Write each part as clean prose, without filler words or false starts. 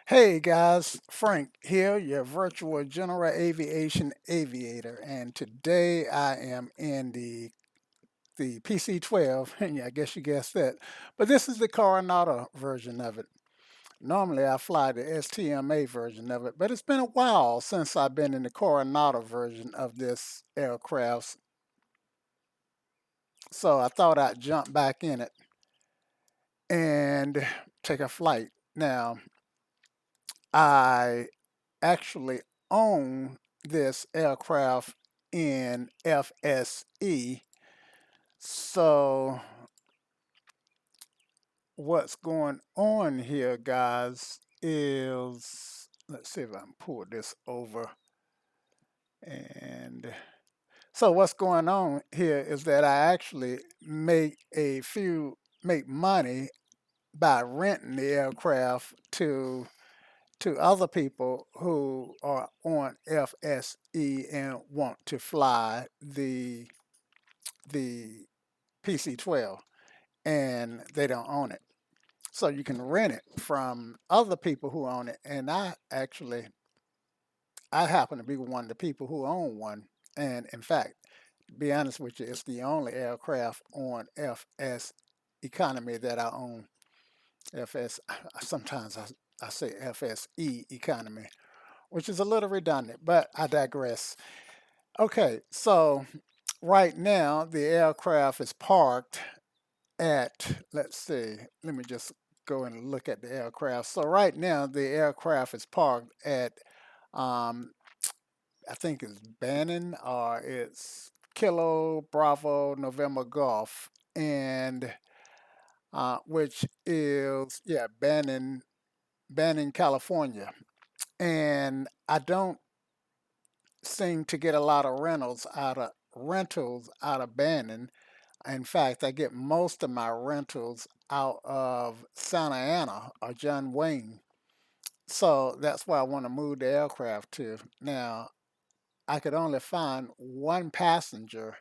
Hey guys, Frank here, your virtual general aviation aviator, and today I am in the PC-12, and I guess you guessed that, but this is the Coronado version of it. Normally I fly the STMA version of it, but it's been a while since I've been in the Coronado version of this aircraft, so I thought I'd jump back in it and take a flight. Now, I actually own this aircraft in FSE. So what's going on here, guys, is let's see if I can pull this over. And so what's going on here is that I actually make money by renting the aircraft to other people who are on FSE and want to fly the PC-12 and they don't own it. So you can rent it from other people who own it. And I happen to be one of the people who own one. And in fact, to be honest with you, it's the only aircraft on FS economy that I own. FS, sometimes I say FSE economy, which is a little redundant, but I digress. Okay, so right now the aircraft is parked at, let's see, let me just go and look at the aircraft. So right now the aircraft is parked at, um, I think it's Bannon or it's Kilo Bravo November Golf, and which is, yeah, Bannon, California. And I don't seem to get a lot of rentals out of Bannon. In fact, I get most of my rentals out of Santa Ana or John Wayne. So that's where I want to move the aircraft to. Now, I could only find one passenger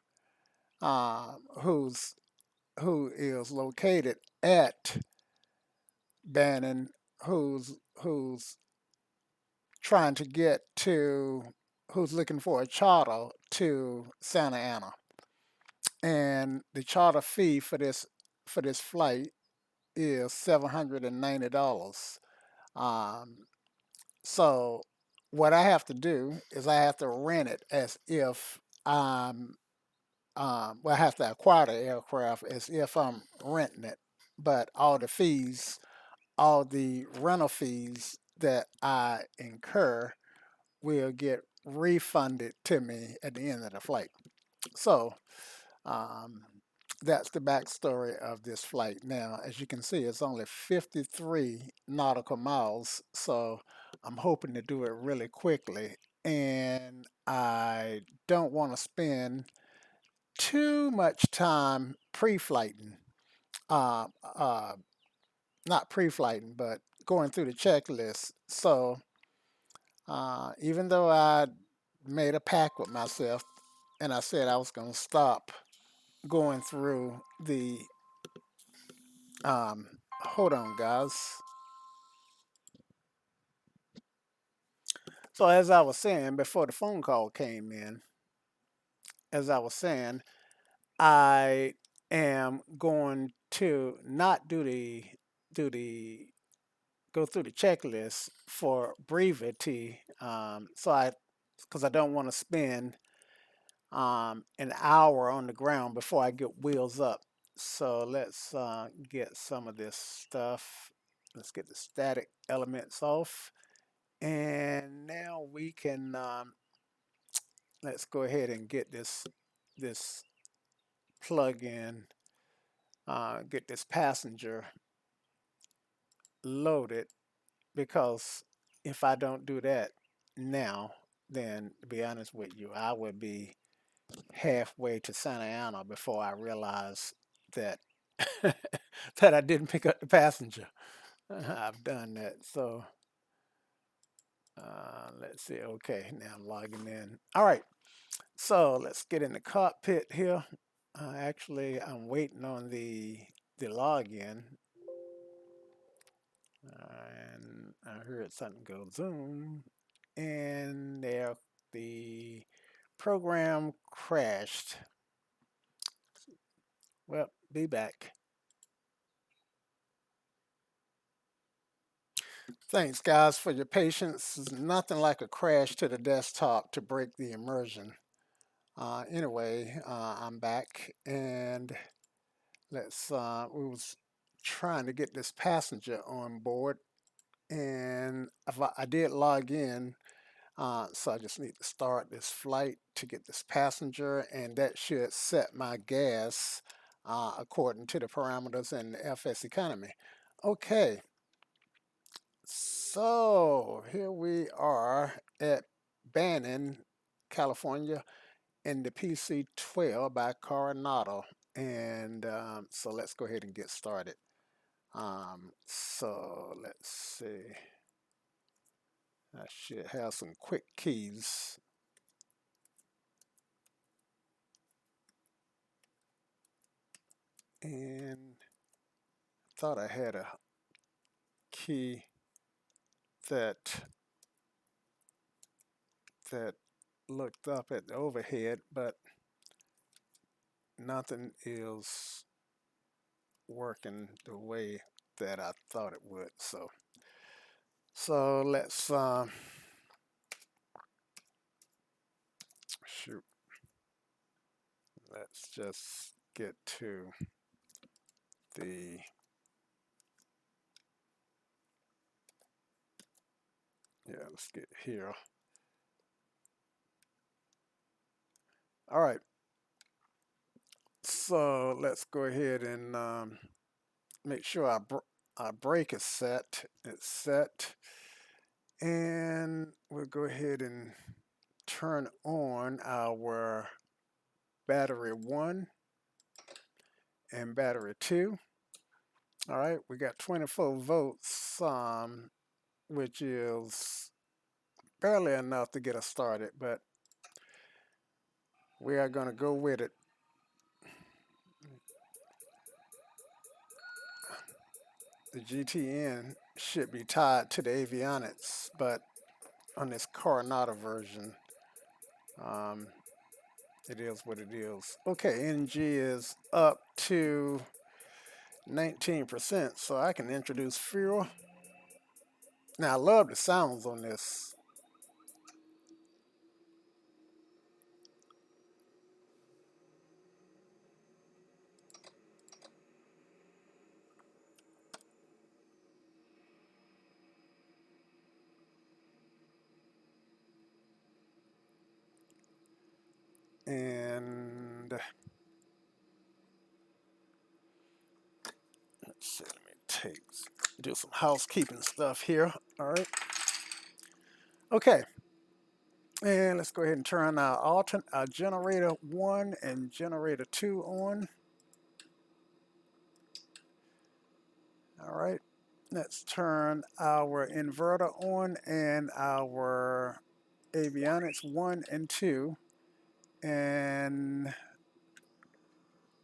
who is located at Bannon, who's trying to get to, who's looking for a charter to Santa Ana. And the charter fee for this flight is $790. Um, so what I have to do is I have to rent it as if well, I have to acquire the aircraft as if I'm renting it, but all the rental fees that I incur will get refunded to me at the end of the flight. So um, that's the backstory of this flight. Now, as you can see, it's only 53 nautical miles, so I'm hoping to do it really quickly. And I don't want to spend too much time pre-flighting. Uh, uh, Not pre-flighting, but going through the checklist. So even though I made a pact with myself and I said I was going to stop going through the hold on, guys. So as I was saying before the phone call came in, as I was saying, I am going to not do the go through the checklist for brevity. Because I don't want to spend an hour on the ground before I get wheels up. So let's get some of this stuff. Let's get the static elements off. And now we can, let's go ahead and get this plug in, get this passenger loaded, because if I don't do that now, then to be honest with you, I would be halfway to Santa Ana before I realize that that I didn't pick up the passenger. I've done that. So let's see. Okay, now I'm logging in. All right. So let's get in the cockpit here. Actually, I'm waiting on the login. And I heard something go zoom, and there the program crashed. Well, be back. Thanks, guys, for your patience. It's nothing like a crash to the desktop to break the immersion. Anyway, I'm back, and we was trying to get this passenger on board, and I did log in, so I just need to start this flight to get this passenger, and that should set my gas according to the parameters in the FSEconomy. Okay, so here we are at Bannon, California, in the PC-12 by Coronado, and so let's go ahead and get started. So let's see. I should have some quick keys. And thought I had a key that that looked up at the overhead, but nothing is working the way that I thought it would. So shoot. Let's just get to the let's get here. All right. So let's go ahead and make sure our brake is set. It's set. And we'll go ahead and turn on our battery 1 and battery 2. All right, we got 24 volts, which is barely enough to get us started, but we are going to go with it. The GTN should be tied to the avionics, but on this Coronado version, um, it is what it is. Okay, NG is up to 19%, so I can introduce fuel. Now, I love the sounds on this. And let's see, let me do some housekeeping stuff here. All right. Okay. And let's go ahead and turn our generator 1 and generator 2 on. All right. Let's turn our inverter on and our avionics 1 and 2. And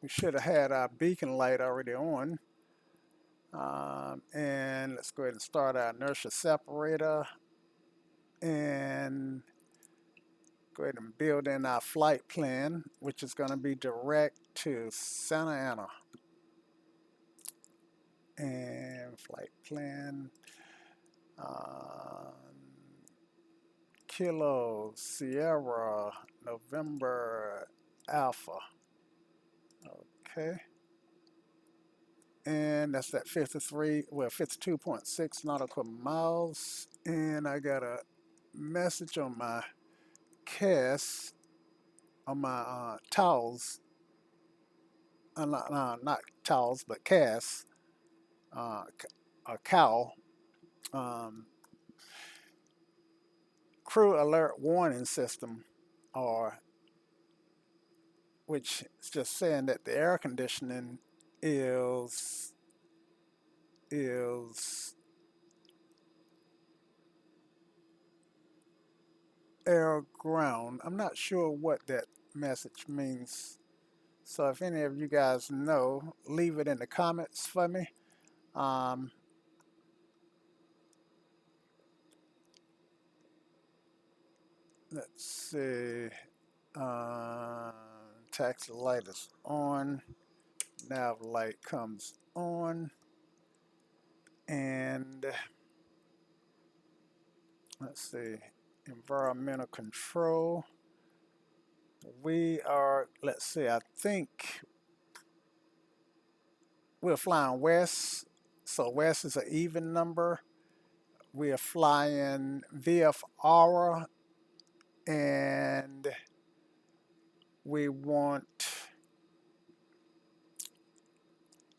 we should have had our beacon light already on. And let's go ahead and start our inertia separator and go ahead and build in our flight plan, which is going to be direct to Santa Ana. And flight plan, uh, Kilo, Sierra, November, Alpha. Okay. And that's that 52.6 nautical miles. And I got a message on my CAS, on my towels, not towels, but CAS, a cow, um, crew alert warning system, or which is just saying that the air conditioning is is air ground. I'm not sure what that message means. So if any of you guys know, leave it in the comments for me. Um, let's see. Taxi light is on. Nav light comes on. And let's see. Environmental control. We are, let's see, I think we're flying west. So west is an even number. We are flying VF Aura, and we want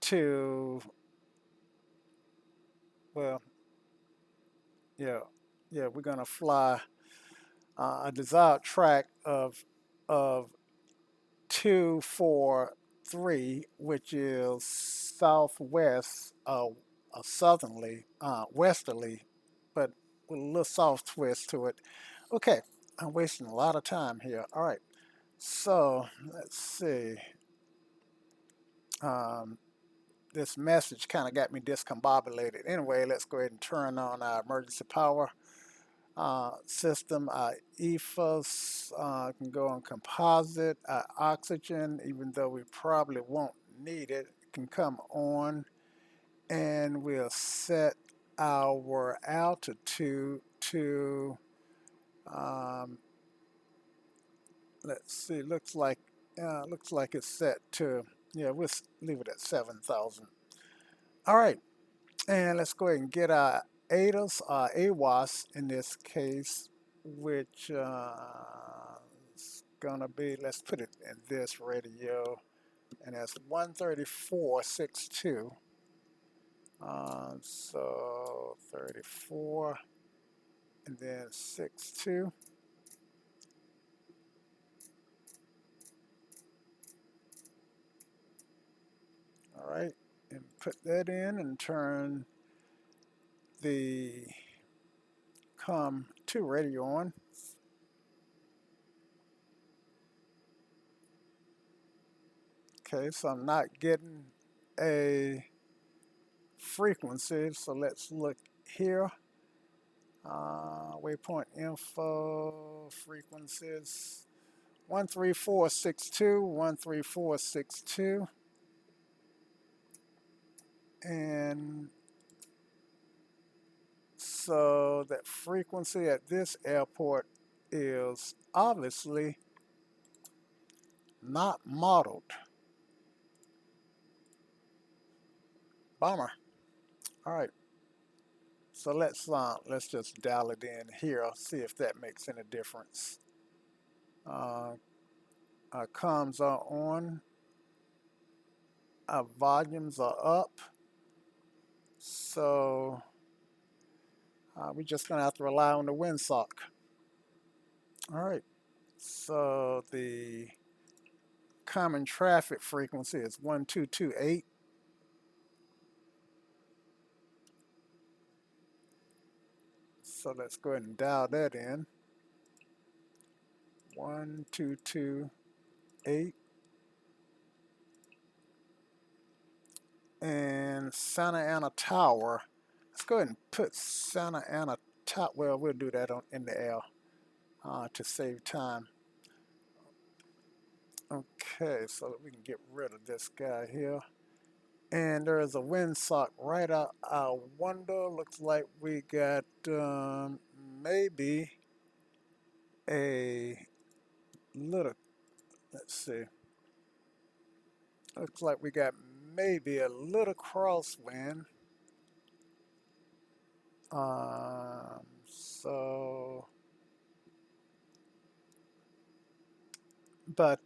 to, well, yeah, yeah, we're gonna fly a desired track of 243, which is southwest, southerly, westerly, but with a little soft twist to it. Okay, I'm wasting a lot of time here. All right, so let's see. Um, this message kind of got me discombobulated. Anyway, let's go ahead and turn on our emergency power system. EFOS can go on composite. Oxygen, even though we probably won't need it, can come on. And we'll set our altitude to, um, let's see, looks like it's set to, yeah, we'll leave it at 7,000. All right, and let's go ahead and get our ADAS, AWAS in this case, which is gonna be, let's put it in this radio, and that's 134.62. So 34 and then 62. All right, and put that in and turn the COM2 radio on. Okay, so I'm not getting a frequency, so let's look here. Waypoint info, frequencies, 13462, 13462. And so that frequency at this airport is obviously not modeled. Bummer. All right. So let's just dial it in here, see if that makes any difference. Our comms are on. Our volumes are up. So we're just gonna have to rely on the windsock. All right. So the common traffic frequency is 1228. So let's go ahead and dial that in. 1228. And Santa Ana Tower. Let's go ahead and put Santa Ana Tower. Well, we'll do that in the air to save time. Okay, so that we can get rid of this guy here. And there is a windsock right out our window. Looks like we got maybe a little, let's see. Looks like we got maybe a little crosswind. So, but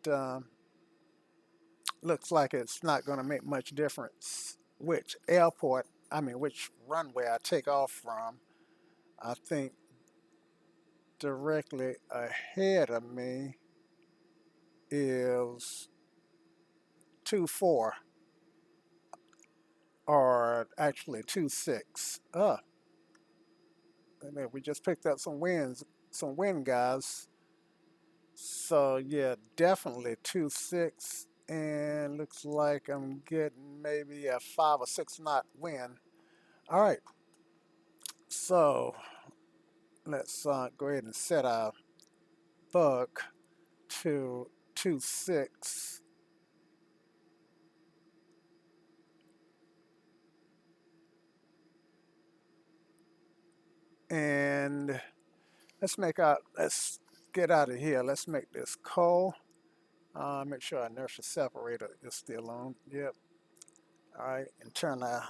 looks like it's not going to make much difference which airport, I mean, which runway I take off from. I think directly ahead of me is 24, or actually 26. We just picked up some wind, guys. So yeah, definitely 26, and looks like I'm getting maybe a 5 or 6 knot wind. All right, so let's go ahead and set our bug to 26. And let's get out of here. Let's make this coal. Make sure our inertia separator is still on. Yep. All right. And turn our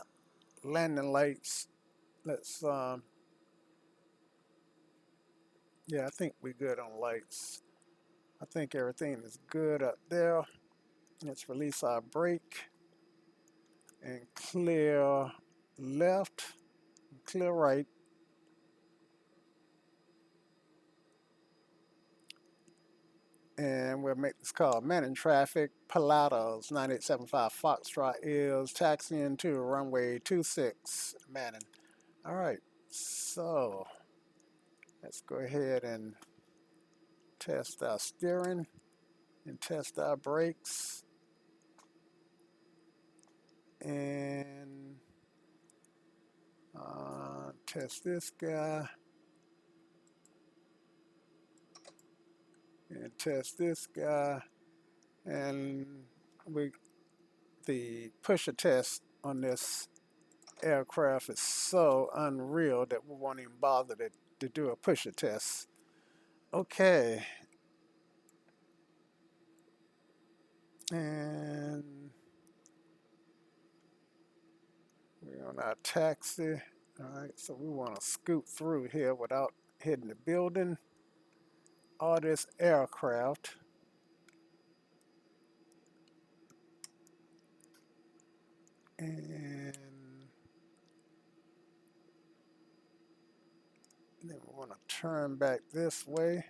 landing lights. Let's, yeah, I think we're good on lights. I think everything is good up there. Let's release our brake and clear left, clear right. And we'll make this call. Manning traffic, Pilatus 9875 Foxtrot is taxiing to runway 26, Manning. All right, so let's go ahead and test our steering and test our brakes. And test this guy. And test this guy. And the pusher test on this aircraft is so unreal that we won't even bother to do a pusher test. Okay. And we're on our taxi. All right, so we want to scoot through here without hitting the building or this aircraft. And then we want to turn back this way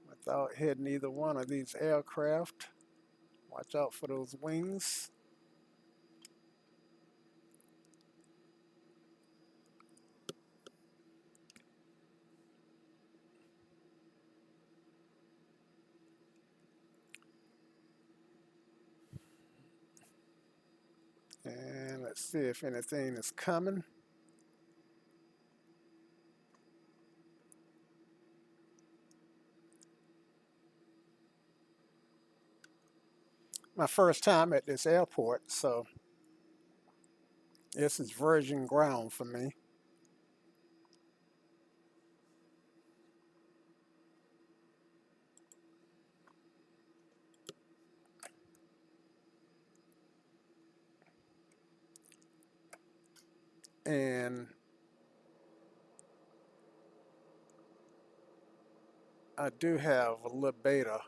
without hitting either one of these aircraft. Watch out for those wings. And let's see if anything is coming. My first time at this airport, so this is virgin ground for me. And I do have a little beta,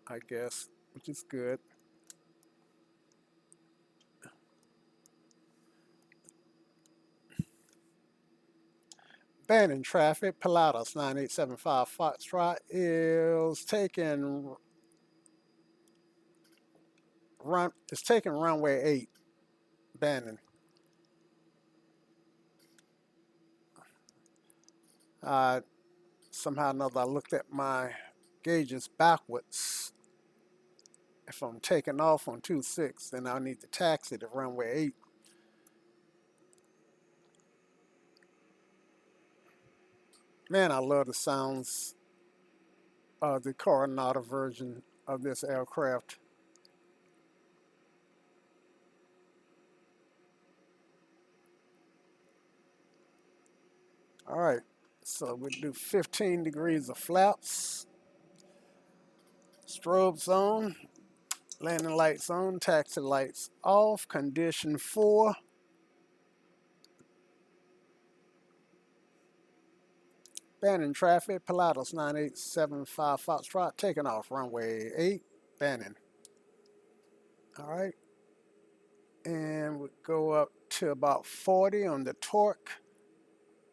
I guess, which is good. Banning traffic, Pilatus 9875 Foxtrot is taking runway 8, Banning. Somehow or another I looked at my gauges backwards. If I'm taking off on 26, then I'll need to taxi to runway 8. Man, I love the sounds of the Coronado version of this aircraft. All right, so we do 15 degrees of flaps, strobes on, landing lights on, taxi lights off, condition 4. Banning traffic, Pilatus 9875 Foxtrot, taking off runway 8, Banning. All right, and we go up to about 40 on the torque.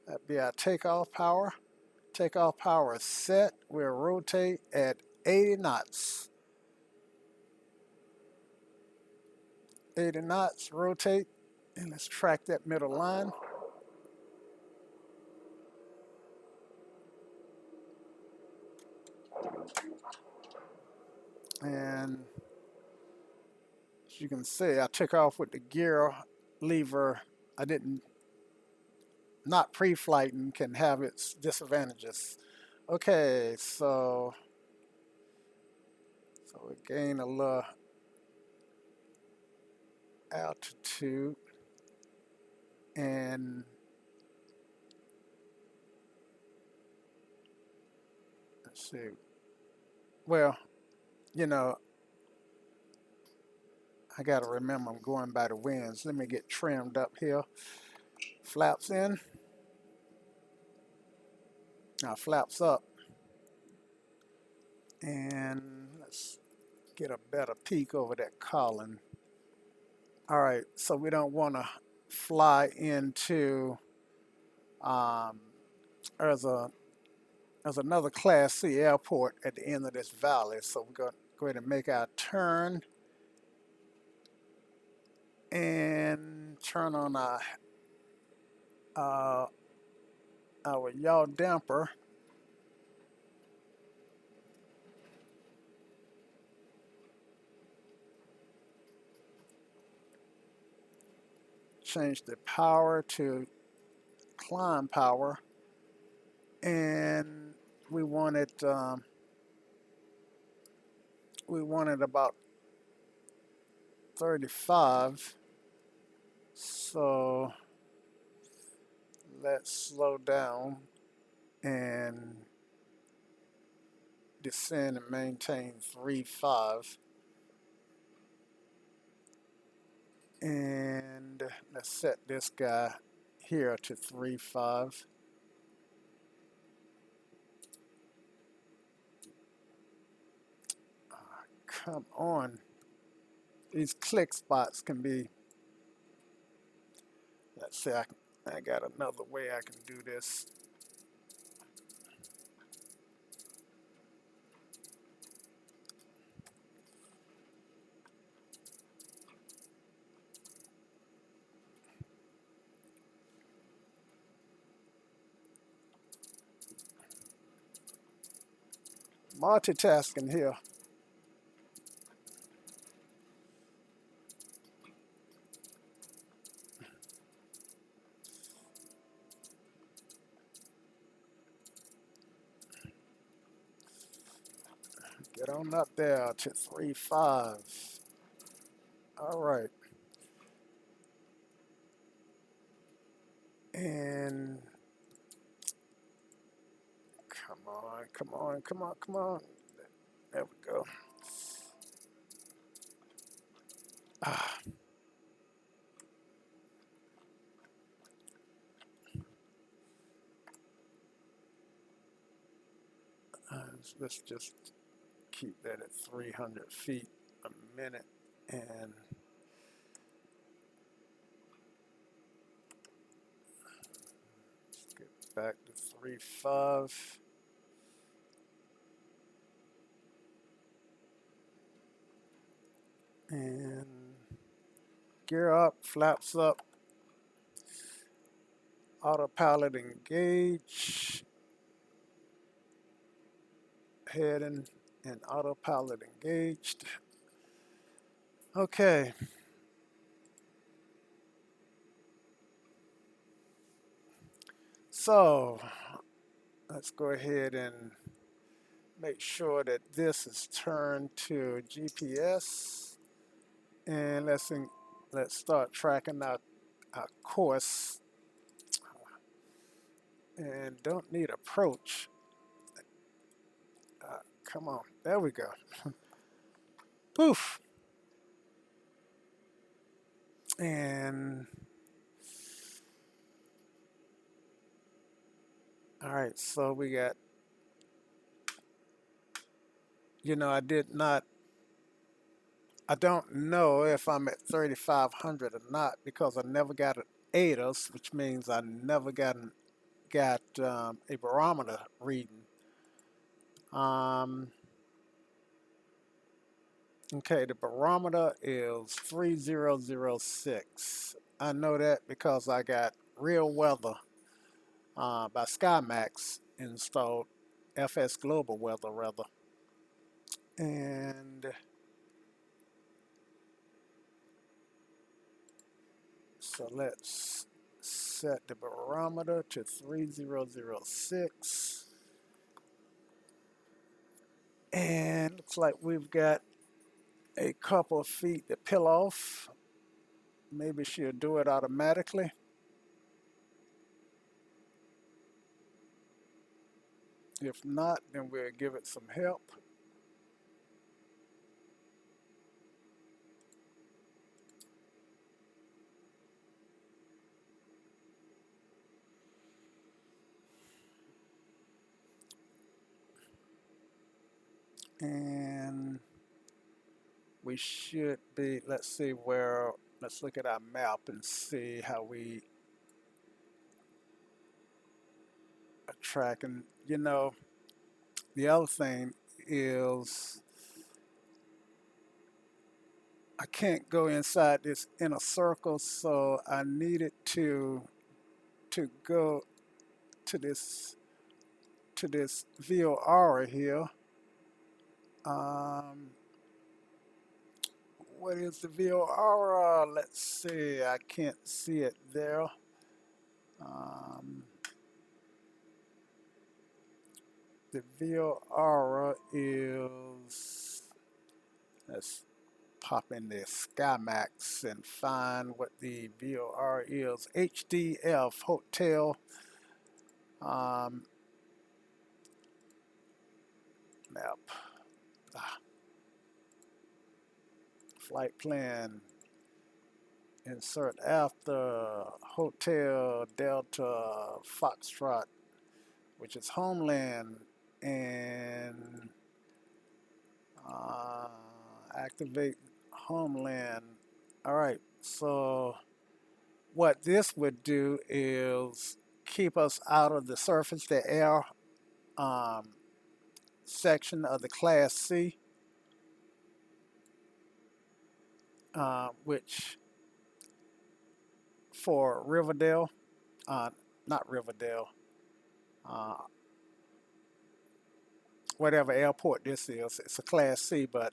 That'd be our takeoff power. Takeoff power is set. We'll rotate at 80 knots. 80 knots, rotate, and let's track that middle line. And as you can see, I took off with the gear lever. I didn't, not pre-flighting can have its disadvantages. Okay, so we gain a little altitude, and let's see. Well, you know, I got to remember I'm going by the winds. Let me get trimmed up here. Flaps in. Now flaps up. And let's get a better peek over that column. All right, so we don't want to fly into, um, there's another Class C airport at the end of this valley. So we're going to go ahead and make our turn and turn on uh, our yaw damper. Change the power to climb power, and we want it about 35. So let's slow down and descend and maintain 3.5. And let's set this guy here to 3.5. Come on. These click spots can be, let's see, I got another way I can do this. Multitasking here. Get on up there to 3.5. All right. And come on, come on, come on, come on. There we go. Ah, let's just keep that at 300 feet a minute, and let's get back to 3.5. And gear up, flaps up, autopilot engage, heading and autopilot engaged. Okay. So let's go ahead and make sure that this is turned to GPS, and let's start tracking our course, and don't need approach. Come on, there we go. Poof. And all right, so we got, I don't know if I'm at 3,500 or not, because I never got an ATOS, which means I never got a barometer reading. Okay, the barometer is 3006. I know that because I got real weather by SkyMax installed, FS Global Weather rather. And so let's set the barometer to 3006. And looks like we've got a couple of feet to peel off. Maybe she'll do it automatically. If not, then we'll give it some help. And we should be, let's see where, let's look at our map and see how we are tracking. You know, the other thing is I can't go inside this inner circle, so I needed to go to this VOR here. Um, what is the VOR? Let's see. I can't see it there. Um, the VOR is, let's pop in the SkyMax and find what the VOR is. HDF Hotel um, map. Ah, flight plan. Insert after Hotel Delta Foxtrot, which is Homeland, and uh, activate Homeland. All right, so what this would do is keep us out of the surface to air um, section of the Class C, which for Riverdale, not Riverdale, uh, whatever airport this is, it's a Class C, but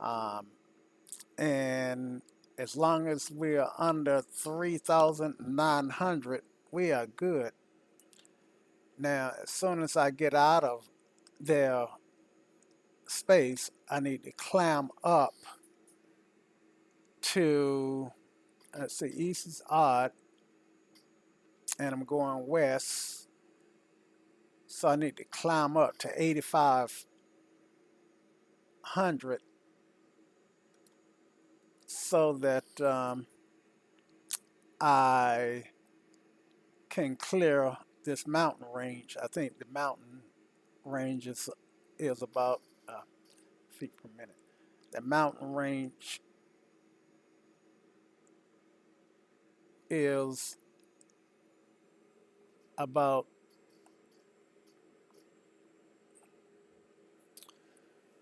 um, and as long as we are under 3,900, we are good. Now, as soon as I get out of their space, I need to climb up to, let's see, east is odd, and I'm going west, so I need to climb up to 8,500 so that I can clear this mountain range. I think the mountain range is about feet per minute. The mountain range is about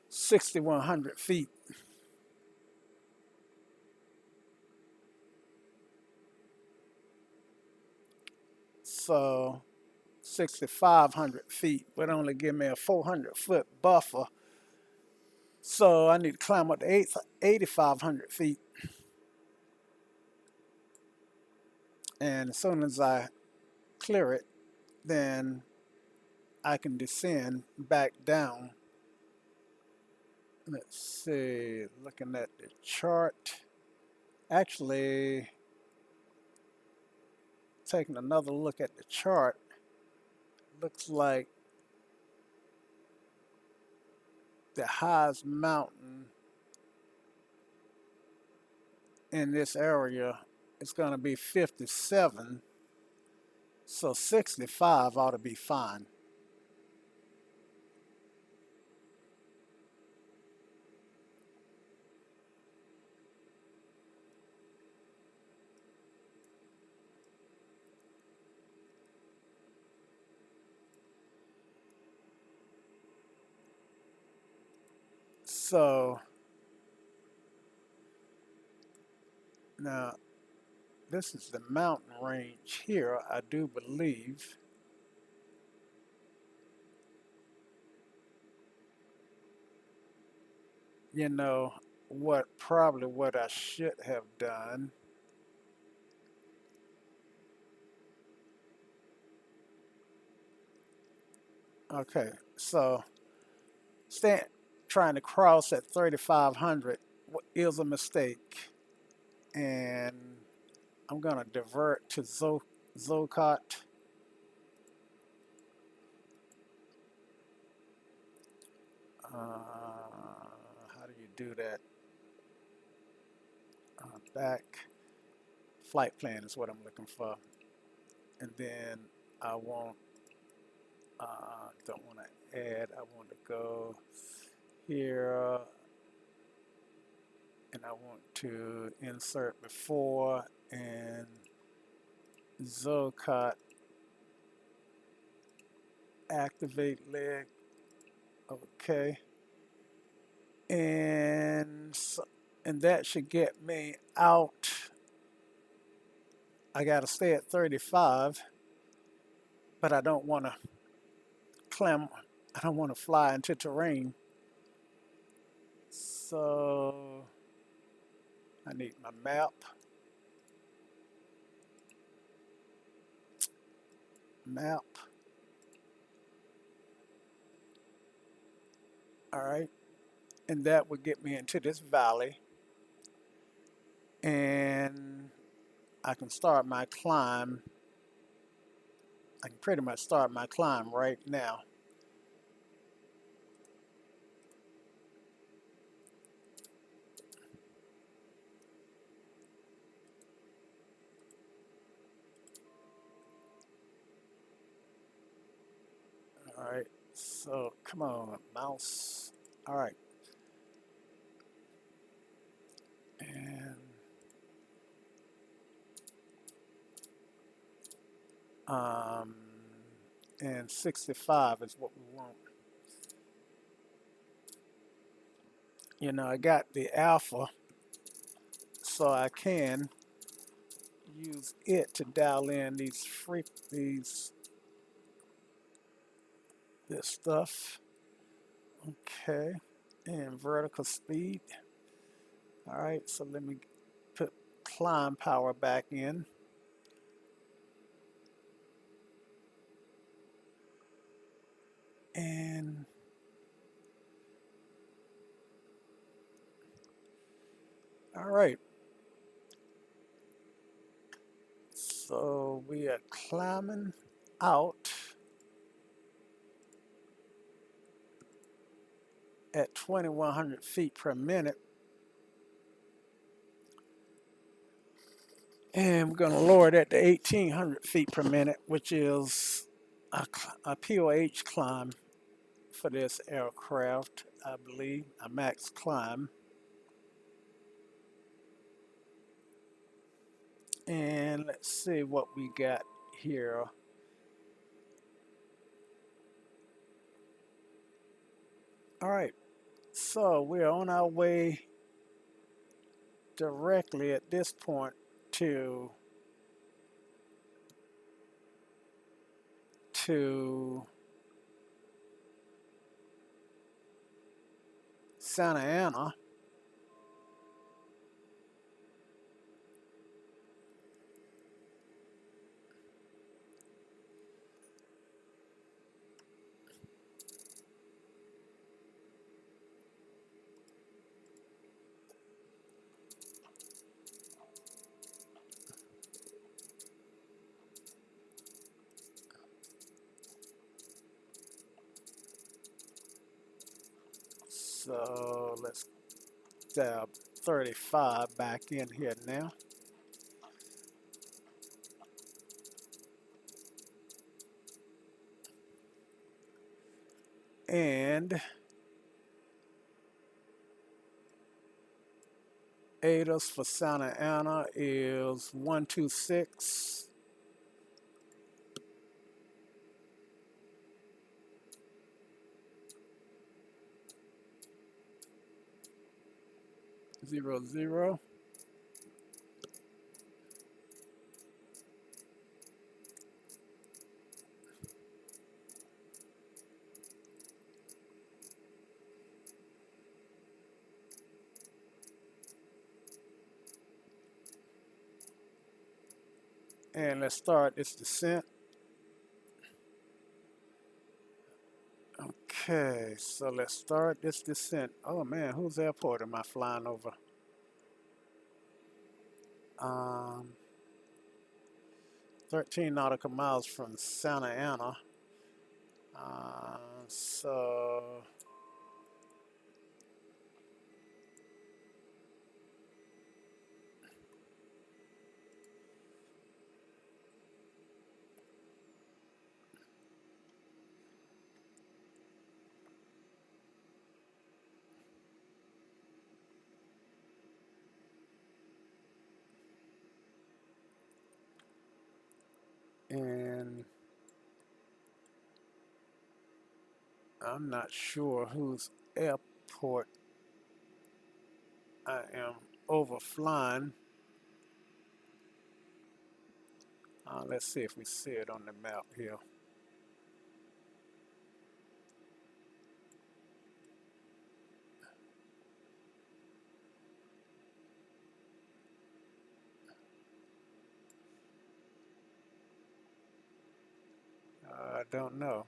6,100 feet. So 6,500 feet would only give me a 400-foot buffer. So I need to climb up to 8,500 feet. And as soon as I clear it, then I can descend back down. Let's see, looking at the chart. Actually, taking another look at the chart, looks like the highest mountain in this area is going to be 57, so 65 ought to be fine. So now this is the mountain range here, I do believe. You know probably what I should have done. Okay, so trying to cross at 3,500 is a mistake, and I'm gonna divert to Zocot. How do you do that? Back flight plan is what I'm looking for, and then I want don't want to add. I want to go here, and I want to insert before and Zocot activate leg. Okay, and that should get me out. I got to stay at 35, but I don't want to climb. I don't want to fly into terrain. So I need my map. All right, and that would get me into this valley, and I can start my climb. I can pretty much start my climb right now. All right, so come on, mouse. All right, and um, and 65 is what we want. You know, I got the alpha, so I can use it to dial in this stuff. Okay, and vertical speed. All right, so let me put climb power back in. And all right, so we are climbing out at 2,100 feet per minute. And we're going to lower that to 1,800 feet per minute, which is a POH climb for this aircraft, I believe, a max climb. And let's see what we got here. All right, so we're on our way directly at this point to Santa Ana. So let's dab 35 back in here now. And ADAS for Santa Ana is 126. Zero zero. And let's start this descent. Okay, so let's start this descent. Oh man, whose airport am I flying over? Um, 13 nautical miles from Santa Ana. So and I'm not sure whose airport I am overflying. Let's see if we see it on the map here. I don't know.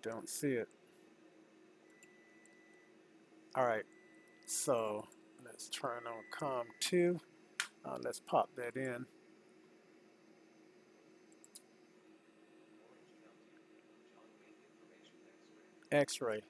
Don't see it. All right, so let's turn on COM 2. Let's pop that in. X-ray.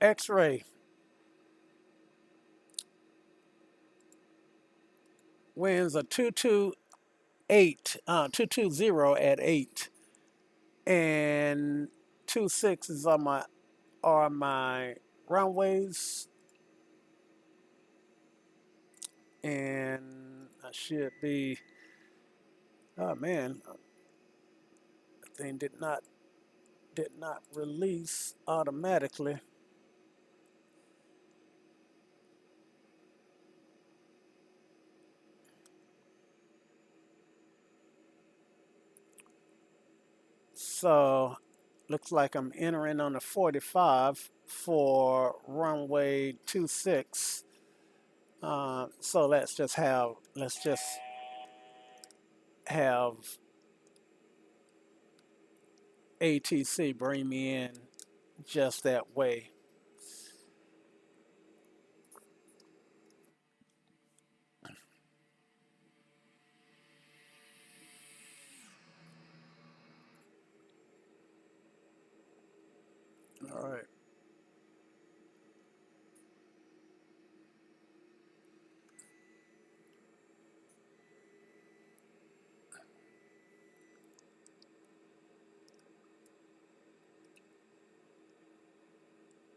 X-ray. Winds are 228, 220 at 8, and 26 are my runways, and I should be. Oh man, the thing did not release automatically. So looks like I'm entering on the 45 for runway 26. So let's just have ATC bring me in just that way. All right.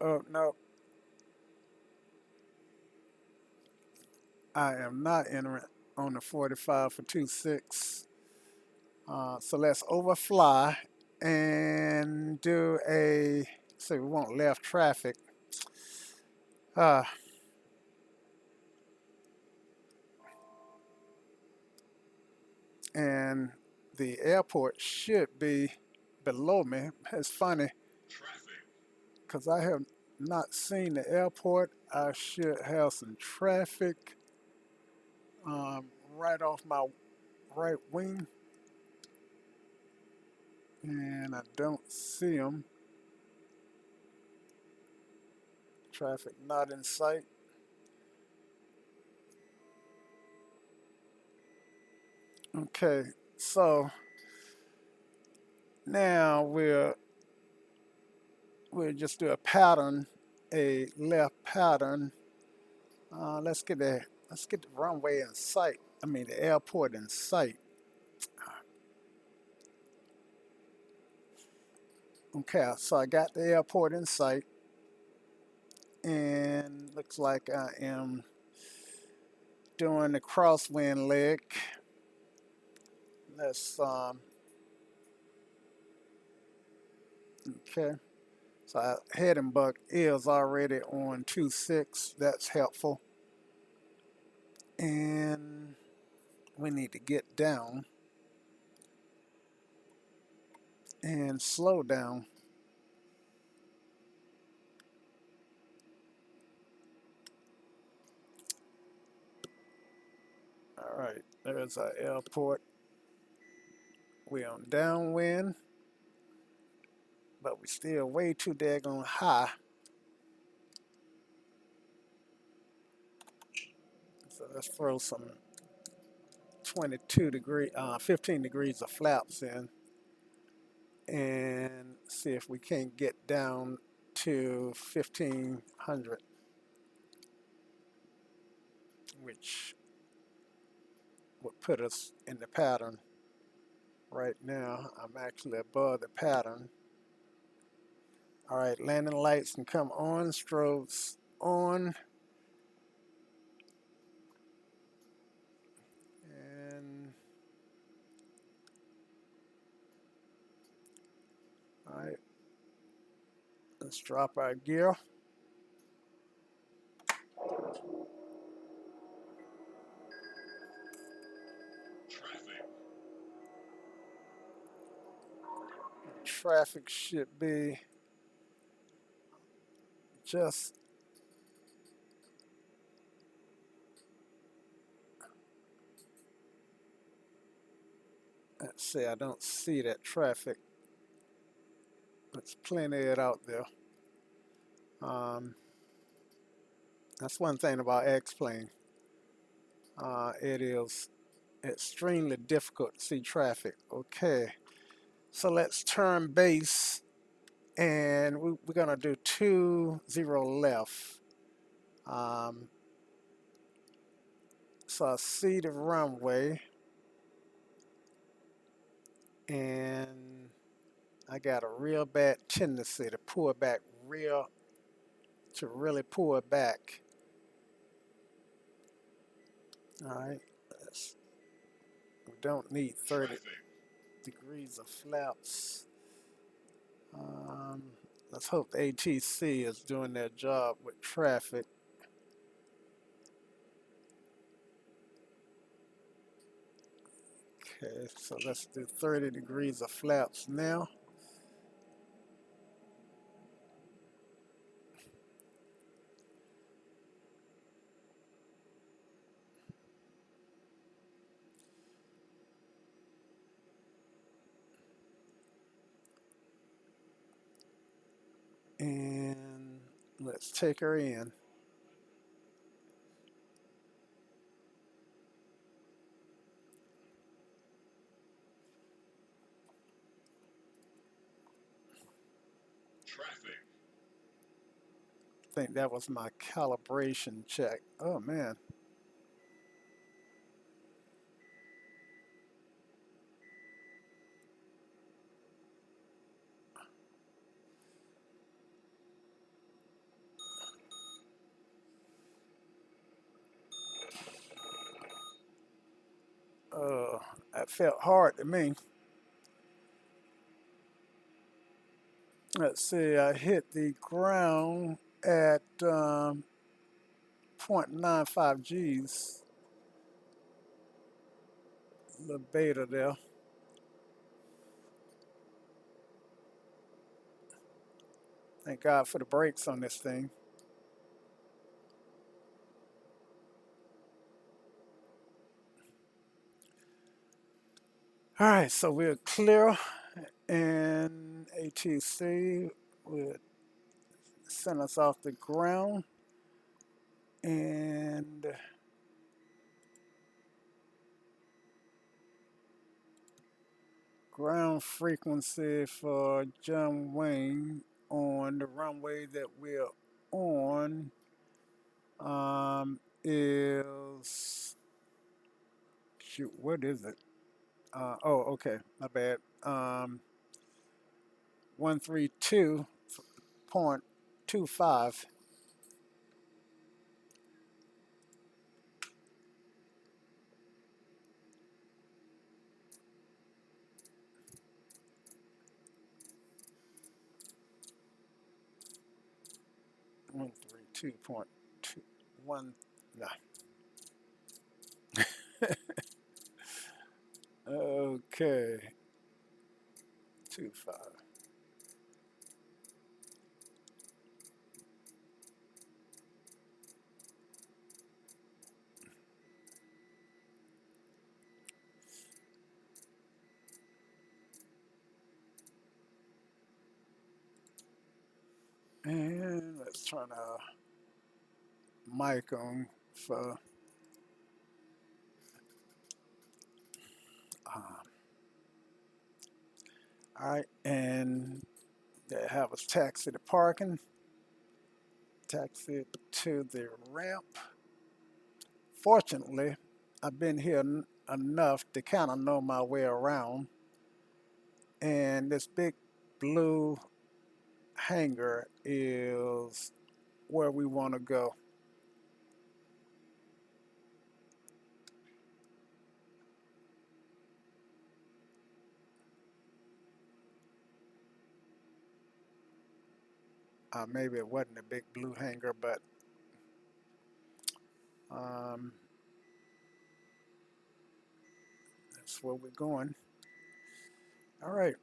Oh no, I am not entering on the 45 for 26. So let's overfly and do a. So we want left traffic. Uh, and the airport should be below me. It's funny because I have not seen the airport. I should have some traffic right off my right wing, and I don't see them. Traffic not in sight. Okay, so now we'll just do a pattern, a left pattern. Let's get the runway in sight. I mean the airport in sight. Okay, so I got the airport in sight, and looks like I am doing the crosswind leg. Let's okay. So our heading buck is already on 2.6. That's helpful. And we need to get down and slow down. All right, there's our airport. We're on downwind, but we still way too daggone high. So let's throw some 15 degrees of flaps in and see if we can't get down to 1500, which would put us in the pattern. Right now, I'm actually above the pattern. All right, landing lights can come on, strobes on. And all right, let's drop our gear. Traffic should be just, let's see, I don't see that traffic. There's plenty of it out there. That's one thing about X-Plane. It is extremely difficult to see traffic. Okay, so let's turn base, and we're gonna do 20 left. So I see the runway, and I got a real bad tendency to pull back really pull it back. All right, we don't need 30 degrees of flaps. Let's hope the ATC is doing their job with traffic. Okay, so let's do 30 degrees of flaps now. And let's take her in. I think that was my calibration check. Oh man. That felt hard to me. Let's see, I hit the ground at 0.95 G's. The beta there. Thank God for the brakes on this thing. All right, so we're clear, and ATC will send us off the ground, and ground frequency for John Wayne on the runway that we're on is, shoot, what is it? Oh, okay, my bad. 132.25. 132.21. No. Okay. 25. And let's turn our mic on for all right, and they have us taxi to parking, taxi to the ramp. Fortunately, I've been here enough to kind of know my way around, and this big blue hangar is where we want to go. Maybe it wasn't a big blue hangar, but um, that's where we're going. All right.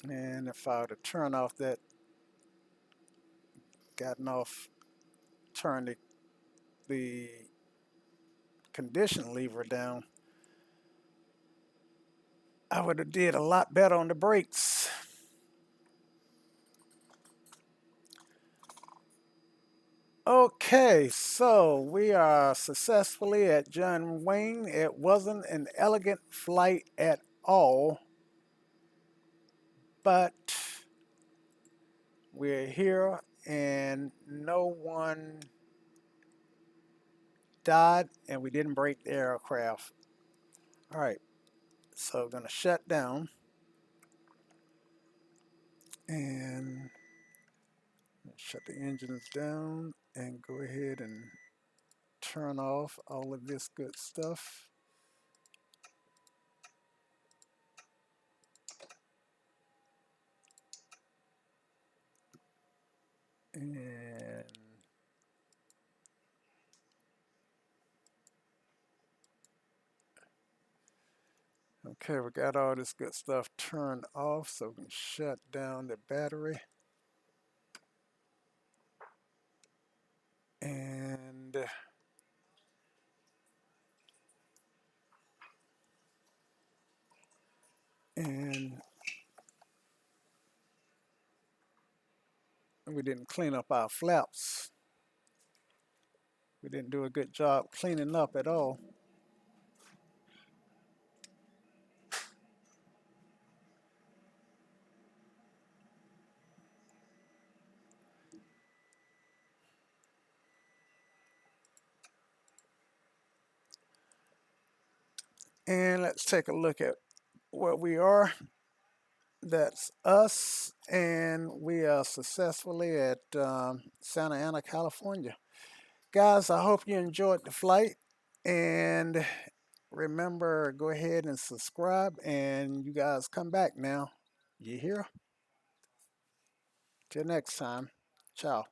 And if I were to turn off that, gotten off, turn the condition lever down, I would have did a lot better on the brakes. Okay, so we are successfully at John Wayne. It wasn't an elegant flight at all, but we're here and no one died and we didn't break the aircraft. All right, so gonna shut down and shut the engines down and go ahead and turn off all of this good stuff. And okay, we got all this good stuff turned off, so we can shut down the battery. And and we didn't clean up our flaps. We didn't do a good job cleaning up at all. And let's take a look at where we are. That's us, and we are successfully at Santa Ana, California. Guys, I hope you enjoyed the flight, and remember, go ahead and subscribe, and you guys come back now. You hear? Till next time. Ciao.